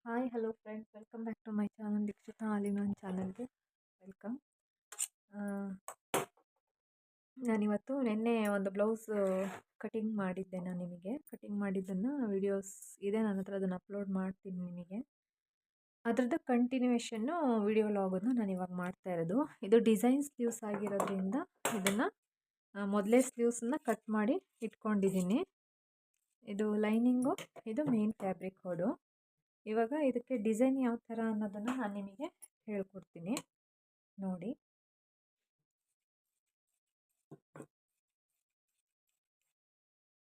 Hi hello friends, welcome back to my channel Deekshitha ಆಲಿಮಾನ್ ಚಾನಲ್ಗೆ welcome. ನಾನಿವತ್ತು ನಿನ್ನೆ ಒಂದು ಬ್ಲೌಸ್ ಕಟಿಂಗ್ ಮಾಡಿದ್ದೆ. ನಾನು ನಿಮಗೆ ಕಟಿಂಗ್ ಮಾಡಿದ್ದನ್ನು ವಿಡಿಯೋಸ್ ಇದೆ ನನ್ನ ಹತ್ರ, ಅದನ್ನು ಅಪ್ಲೋಡ್ ಮಾಡ್ತೀನಿ ನಿಮಗೆ. ಅದರದ್ದು ಕಂಟಿನ್ಯೂಷನ್ನು ವಿಡಿಯೋ ಲಾಗನ್ನು ನಾನು ಇವಾಗ ಮಾಡ್ತಾ ಇರೋದು. ಇದು ಡಿಸೈನ್ ಸ್ಲೀವ್ಸ್ ಆಗಿರೋದ್ರಿಂದ ಇದನ್ನು ಮೊದಲೇ ಸ್ಲೀವ್ಸನ್ನ ಕಟ್ ಮಾಡಿ ಇಟ್ಕೊಂಡಿದ್ದೀನಿ. ಇದು ಲೈನಿಂಗು, ಇದು ಮೇನ್ ಫ್ಯಾಬ್ರಿಕ್ ಕೋಡು. ಇವಾಗ ಇದಕ್ಕೆ ಡಿಸೈನ್ ಯಾವ ಥರ ಅನ್ನೋದನ್ನು ನಾನು ನಿಮಗೆ ಹೇಳ್ಕೊಡ್ತೀನಿ ನೋಡಿ.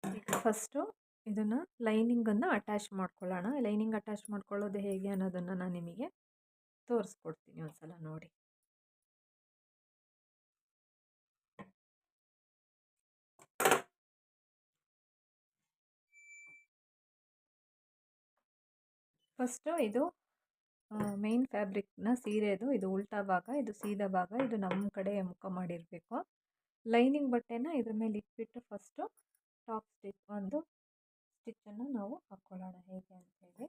ಈಗ ಫಸ್ಟು ಇದನ್ನು ಲೈನಿಂಗನ್ನು ಅಟ್ಯಾಚ್ ಮಾಡ್ಕೊಳ್ಳೋಣ. ಲೈನಿಂಗ್ ಅಟ್ಯಾಚ್ ಮಾಡ್ಕೊಳ್ಳೋದು ಹೇಗೆ ಅನ್ನೋದನ್ನು ನಾನು ನಿಮಗೆ ತೋರಿಸ್ಕೊಡ್ತೀನಿ ಒಂದ್ಸಲ ನೋಡಿ. ಫಸ್ಟು ಇದು ಮೇನ್ ಫ್ಯಾಬ್ರಿಕ್ನ ಸೀರೆದು ಇದು ಉಲ್ಟಾ ಭಾಗ, ಇದು ಸೀದಾ ಭಾಗ, ಇದು ನಮ್ಮ ಕಡೆ ಮುಖ ಮಾಡಿರಬೇಕು. ಲೈನಿಂಗ್ ಬಟ್ಟೆನ ಇದ್ರ ಮೇಲೆ ಇಟ್ಬಿಟ್ಟು ಫಸ್ಟು ಟಾಪ್ ಒಂದು ಸ್ಟಿಚ್ಚನ್ನು ನಾವು ಹಾಕ್ಕೊಳ್ಳೋಣ ಹೇಗೆ ಅಂತೇಳಿ.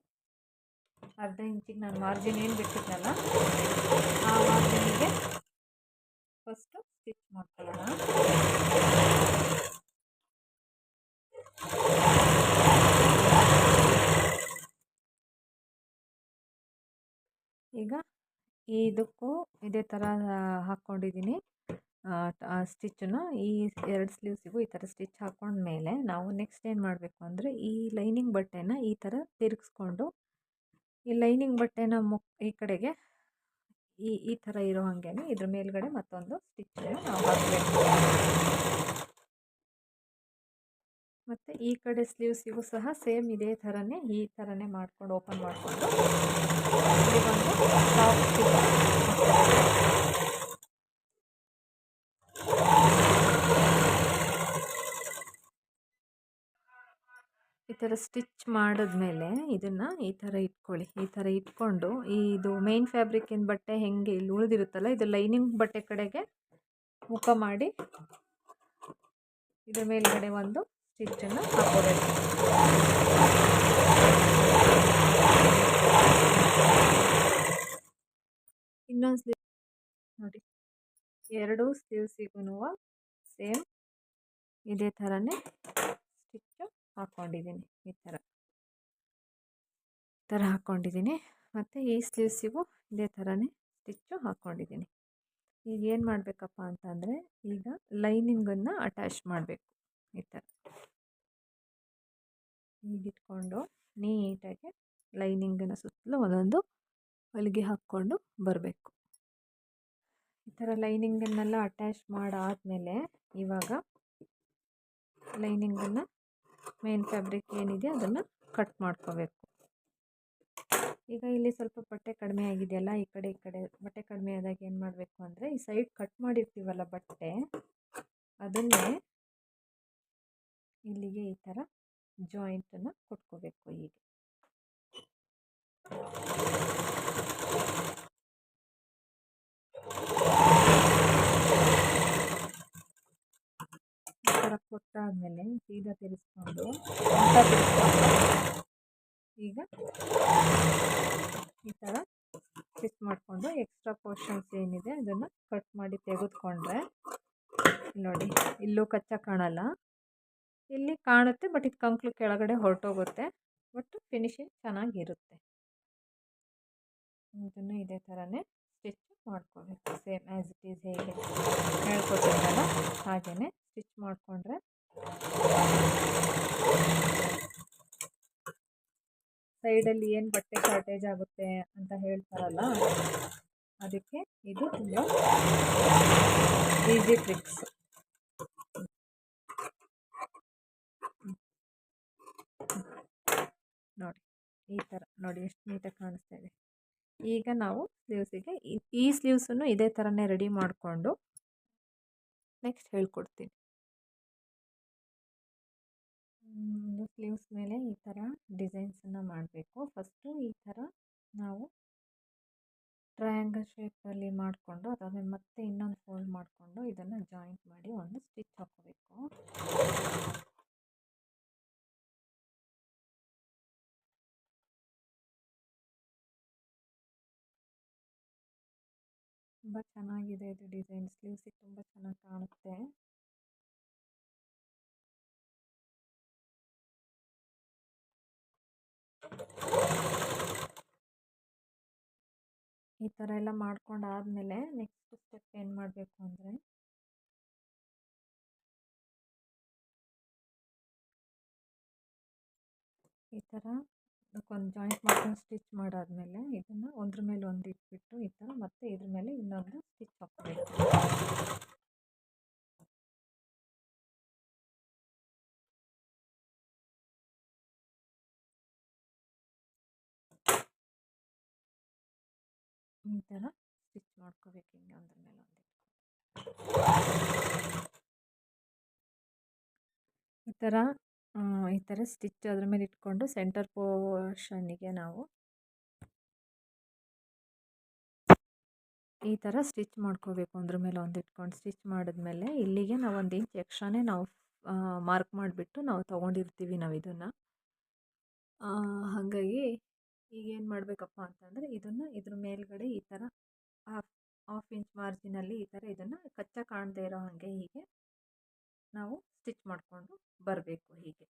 ಅರ್ಧ ಇಂಚಿಗೆ ನಾನು ಮಾರ್ಜಿನ್ ಏನು ಬಿಟ್ಟಿದ್ನಲ್ಲ ಆ ಮಾರ್ಜಿನಿಗೆ ಫಸ್ಟು ಸ್ಟಿಚ್ ಮಾಡ್ಕೊಳ್ಳೋಣ. ಈಗ ಇದಕ್ಕೂ ಇದೇ ಥರ ಹಾಕ್ಕೊಂಡಿದ್ದೀನಿ ಸ್ಟಿಚ್ಚನ್ನು. ಈ ಎರಡು ಸ್ಲೀವ್ಸಿಗೂ ಈ ಥರ ಸ್ಟಿಚ್ ಹಾಕ್ಕೊಂಡ್ಮೇಲೆ ನಾವು ನೆಕ್ಸ್ಟ್ ಏನು ಮಾಡಬೇಕು ಅಂದರೆ ಈ ಲೈನಿಂಗ್ ಬಟ್ಟೆನ ಈ ಥರ ತಿರುಗಿಸ್ಕೊಂಡು ಈ ಲೈನಿಂಗ್ ಬಟ್ಟೆನ ಈ ಕಡೆಗೆ ಈ ಥರ ಇರೋ ಹಾಗೆ ಇದ್ರ ಮೇಲ್ಗಡೆ ಮತ್ತೊಂದು ಸ್ಟಿಚ್ಚನ್ನು ನಾವು ಹಾಕಬೇಕು. ಮತ್ತು ಈ ಕಡೆ ಸ್ಲೀವ್ಸಿಗೂ ಸಹ ಸೇಮ್ ಇದೇ ಥರನೇ ಈ ಥರನೇ ಮಾಡ್ಕೊಂಡು ಓಪನ್ ಮಾಡಿಕೊಂಡು ಇಲ್ಲಿಗೊಂದು ಟಾಪ್ ಸ್ಟಿಚ್ ಈ ಥರ ಸ್ಟಿಚ್ ಮಾಡಿದ್ಮೇಲೆ ಇದನ್ನು ಈ ಥರ ಇಟ್ಕೊಳ್ಳಿ. ಈ ಥರ ಇಟ್ಕೊಂಡು ಇದು ಮೇನ್ ಫ್ಯಾಬ್ರಿಕ್ಕಿನ ಬಟ್ಟೆ ಹೆಂಗೆ ಇಲ್ಲಿ ಉಳಿದಿರುತ್ತಲ್ಲ ಇದು ಲೈನಿಂಗ್ ಬಟ್ಟೆ ಕಡೆಗೆ ಮುಖ ಮಾಡಿ ಇದ್ರ ಮೇಲ್ಗಡೆ ಒಂದು ಸ್ಟಿಚ್ಚನ್ನು ಹಾಕೋಬೇಕು. ಇನ್ನೊಂದು ಸ್ಲೀವ್ ನೋಡಿ, ಎರಡೂ ಸ್ಲೀವ್ಸಿಗೂ ಸೇಮ್ ಇದೇ ಥರನೇ ಸ್ಟಿಚ್ಚು ಹಾಕ್ಕೊಂಡಿದ್ದೀನಿ. ಈ ಥರ ಹಾಕ್ಕೊಂಡಿದ್ದೀನಿ. ಮತ್ತು ಈ ಸ್ಲೀವ್ಸಿಗೂ ಇದೇ ಥರನೇ ಸ್ಟಿಚ್ಚು ಹಾಕ್ಕೊಂಡಿದ್ದೀನಿ. ಈಗ ಏನು ಮಾಡಬೇಕಪ್ಪ ಅಂತಂದರೆ ಈಗ ಲೈನಿಂಗನ್ನು ಅಟ್ಯಾಚ್ ಮಾಡಬೇಕು. ಈ ಥರ ಹೀಗಿಟ್ಕೊಂಡು ನೀಟಾಗಿ ಲೈನಿಂಗನ್ನು ಸುತ್ತಲೂ ಒಂದೊಂದು ಹೊಲಿಗೆ ಹಾಕ್ಕೊಂಡು ಬರಬೇಕು. ಈ ಥರ ಲೈನಿಂಗನ್ನೆಲ್ಲ ಅಟ್ಯಾಚ್ ಮಾಡಾದಮೇಲೆ ಇವಾಗ ಲೈನಿಂಗನ್ನು ಮೇನ್ ಫ್ಯಾಬ್ರಿಕ್ ಏನಿದೆ ಅದನ್ನು ಕಟ್ ಮಾಡ್ಕೋಬೇಕು. ಈಗ ಇಲ್ಲಿ ಸ್ವಲ್ಪ ಬಟ್ಟೆ ಕಡಿಮೆ ಆಗಿದೆಯಲ್ಲ, ಈ ಕಡೆ ಬಟ್ಟೆ ಕಡಿಮೆ ಆದಾಗ ಏನು ಮಾಡಬೇಕು ಅಂದರೆ ಈ ಸೈಡ್ ಕಟ್ ಮಾಡಿರ್ತೀವಲ್ಲ ಬಟ್ಟೆ ಅದನ್ನೇ ಇಲ್ಲಿಗೆ ಈ ಥರ ಜಾಯಿಂಟನ್ನು ಕೊಟ್ಕೋಬೇಕು. ಹೀಗೆ ಈ ಥರ ಕೊಟ್ಟಾದಮೇಲೆ ಸೀದಾ ತಿರ್ಸ್ಕೊಂಡು ಈಗ ಈ ಥರ ಸ್ಟಿಚ್ ಮಾಡಿಕೊಂಡು ಎಕ್ಸ್ಟ್ರಾ ಪೋರ್ಷನ್ಸ್ ಏನಿದೆ ಅದನ್ನು ಕಟ್ ಮಾಡಿ ತೆಗೆದುಕೊಂಡ್ರೆ ನೋಡಿ, ಇಲ್ಲೂ ಕಚ್ಚಾ ಕಾಣಲ್ಲ, ಇಲ್ಲಿ ಕಾಣುತ್ತೆ ಬಟ್ ಇದು ಕಂಕ್ಳು ಕೆಳಗಡೆ ಹೊರಟೋಗುತ್ತೆ. ಬಟ್ ಫಿನಿಶಿಂಗ್ ಚೆನ್ನಾಗಿರುತ್ತೆ. ಇದನ್ನು ಇದೇ ಥರನೇ ಸ್ಟಿಚ್ ಮಾಡ್ಕೋಬೇಕು. ಸೇಮ್ ಆ್ಯಸ್ ಇಟ್ ಈಸ್ ಹೇಗೆ ಹೇಳ್ಕೊಟ್ಟಿದ್ದಲ್ಲ ಹಾಗೆಯೇ ಸ್ಟಿಚ್ ಮಾಡಿಕೊಂಡ್ರೆ ಸೈಡಲ್ಲಿ ಏನು ಬಟ್ಟೆ ಶಾರ್ಟೇಜ್ ಆಗುತ್ತೆ ಅಂತ ಹೇಳ್ತಾರಲ್ಲ ಅದಕ್ಕೆ ಇದು ತುಂಬ ಈಸಿ ಟ್ರಿಕ್ಸ್. ನೋಡಿ ಈ ಥರ ನೋಡಿ ಎಷ್ಟು ನೀಟಾಗಿ ಕಾಣಿಸ್ತಾ ಇದೆ. ಈಗ ನಾವು ಸ್ಲೀವ್ಸಿಗೆ ಈ ಸ್ಲೀವ್ಸನ್ನು ಇದೇ ಥರನೇ ರೆಡಿ ಮಾಡಿಕೊಂಡು ನೆಕ್ಸ್ಟ್ ಹೇಳ್ಕೊಡ್ತೀನಿ. ಒಂದು ಸ್ಲೀವ್ಸ್ ಮೇಲೆ ಈ ಥರ ಡಿಸೈನ್ಸನ್ನು ಮಾಡಬೇಕು. ಫಸ್ಟು ಈ ಥರ ನಾವು ಟ್ರಯಾಂಗಲ್ ಶೇಪಲ್ಲಿ ಮಾಡಿಕೊಂಡು ಅದಾದಮೇಲೆ ಮತ್ತೆ ಇನ್ನೊಂದು ಫೋಲ್ಡ್ ಮಾಡಿಕೊಂಡು ಇದನ್ನು ಜಾಯಿಂಟ್ ಮಾಡಿ ಒಂದು ಸ್ಟಿಚ್ ಹಾಕೋಬೇಕು. ತುಂಬ ಚೆನ್ನಾಗಿದೆ ಇದು ಡಿಸೈನ್, ಸ್ಲೀವ್ಸಿಗೆ ತುಂಬ ಚೆನ್ನಾಗಿ ಕಾಣುತ್ತೆ. ಈ ಥರ ಎಲ್ಲ ಮಾಡ್ಕೊಂಡಾದ್ಮೇಲೆ ನೆಕ್ಸ್ಟ್ ಸ್ಟೆಪ್ ಏನು ಮಾಡಬೇಕು ಅಂದರೆ, ಈ ಥರ ಒಂದು ಜಾಯಿಂಟ್ ಮಾಡ್ಕೊಂಡು ಸ್ಟಿಚ್ ಮಾಡಾದ್ಮೇಲೆ ಇದನ್ನು ಒಂದ್ರ ಮೇಲೆ ಒಂದು ಇಟ್ಬಿಟ್ಟು ಈ ಥರ ಮತ್ತೆ ಇದ್ರ ಮೇಲೆ ಇನ್ನೊಂದು ಸ್ಟಿಚ್ ಹಾಕಬೇಕು. ಈ ಥರ ಸ್ಟಿಚ್ ಮಾಡ್ಕೋಬೇಕು ಹಿಂಗೆ ಒಂದ್ರ ಮೇಲೆ ಒಂದು ಈ ಥರ ಸ್ಟಿಚ್ ಅದ್ರ ಮೇಲೆ ಇಟ್ಕೊಂಡು ಸೆಂಟರ್ ಪೋರ್ಷನ್ನಿಗೆ ನಾವು ಈ ಥರ ಸ್ಟಿಚ್ ಮಾಡ್ಕೋಬೇಕು. ಒಂದ್ರ ಮೇಲೆ ಒಂದು ಇಟ್ಕೊಂಡು ಸ್ಟಿಚ್ ಮಾಡಿದ್ಮೇಲೆ ಇಲ್ಲಿಗೆ ನಾವು 1 ಇಂಚ್ ಎಕ್ಸ್ಟ್ರಾನೇ ನಾವು ಮಾರ್ಕ್ ಮಾಡಿಬಿಟ್ಟು ನಾವು ತೊಗೊಂಡಿರ್ತೀವಿ ನಾವು ಇದನ್ನು. ಹಾಗಾಗಿ ಈಗೇನು ಮಾಡಬೇಕಪ್ಪ ಅಂತಂದರೆ ಇದನ್ನು ಇದ್ರ ಮೇಲ್ಗಡೆ ಈ ಥರ ಹಾಫ್ ಇಂಚ್ ಮಾರ್ಜಿನಲ್ಲಿ ಈ ಥರ ಇದನ್ನು ಕಚ್ಚಾ ಕಾಣದೇ ಇರೋ ಹಾಗೆ ಹೀಗೆ ನಾವು ಸ್ಟಿಚ್ ಮಾಡಿಕೊಂಡು ಬರಬೇಕು ಹೀಗೆ.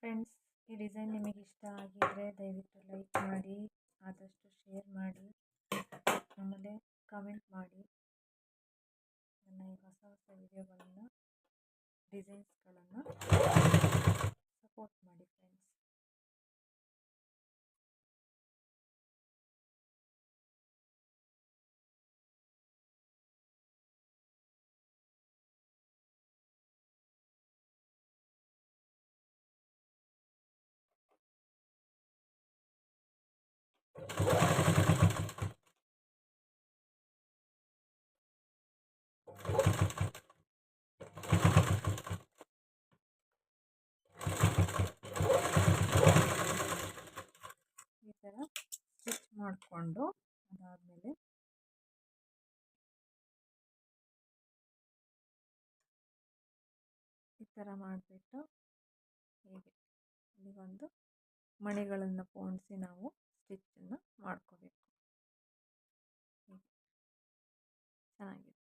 ಫ್ರೆಂಡ್ಸ್, ಈ ಡಿಸೈನ್ ನಿಮಗೆ ಇಷ್ಟ ಆಗಿದ್ದರೆ ದಯವಿಟ್ಟು ಲೈಕ್ ಮಾಡಿ, ಆದಷ್ಟು ಶೇರ್ ಮಾಡಿ, ಆಮೇಲೆ ಕಮೆಂಟ್ ಮಾಡಿ. ನನ್ನ ಈ ಹೊಸ ಹೊಸ ವಿಡಿಯೋಗಳನ್ನು, ಡಿಸೈನ್ಸ್ಗಳನ್ನು ಸಪೋರ್ಟ್ ಮಾಡಿ ಫ್ರೆಂಡ್ಸ್. ಈ ಥರ ಸ್ಟಿಚ್ ಮಾಡಿಕೊಂಡು ಅದಾದಮೇಲೆ ಈ ಥರ ಮಾಡಿಬಿಟ್ಟು ಹೀಗೆ ಇಲ್ಲಿಗೊಂದು ಮಣಿಗಳನ್ನು ಪೋಣಿಸಿ ನಾವು ಸ್ಟಿಚ್ಚನ್ನು ಮಾಡ್ಕೋಬೇಕು. ಹೀಗೆ ಚೆನ್ನಾಗಿದೆ.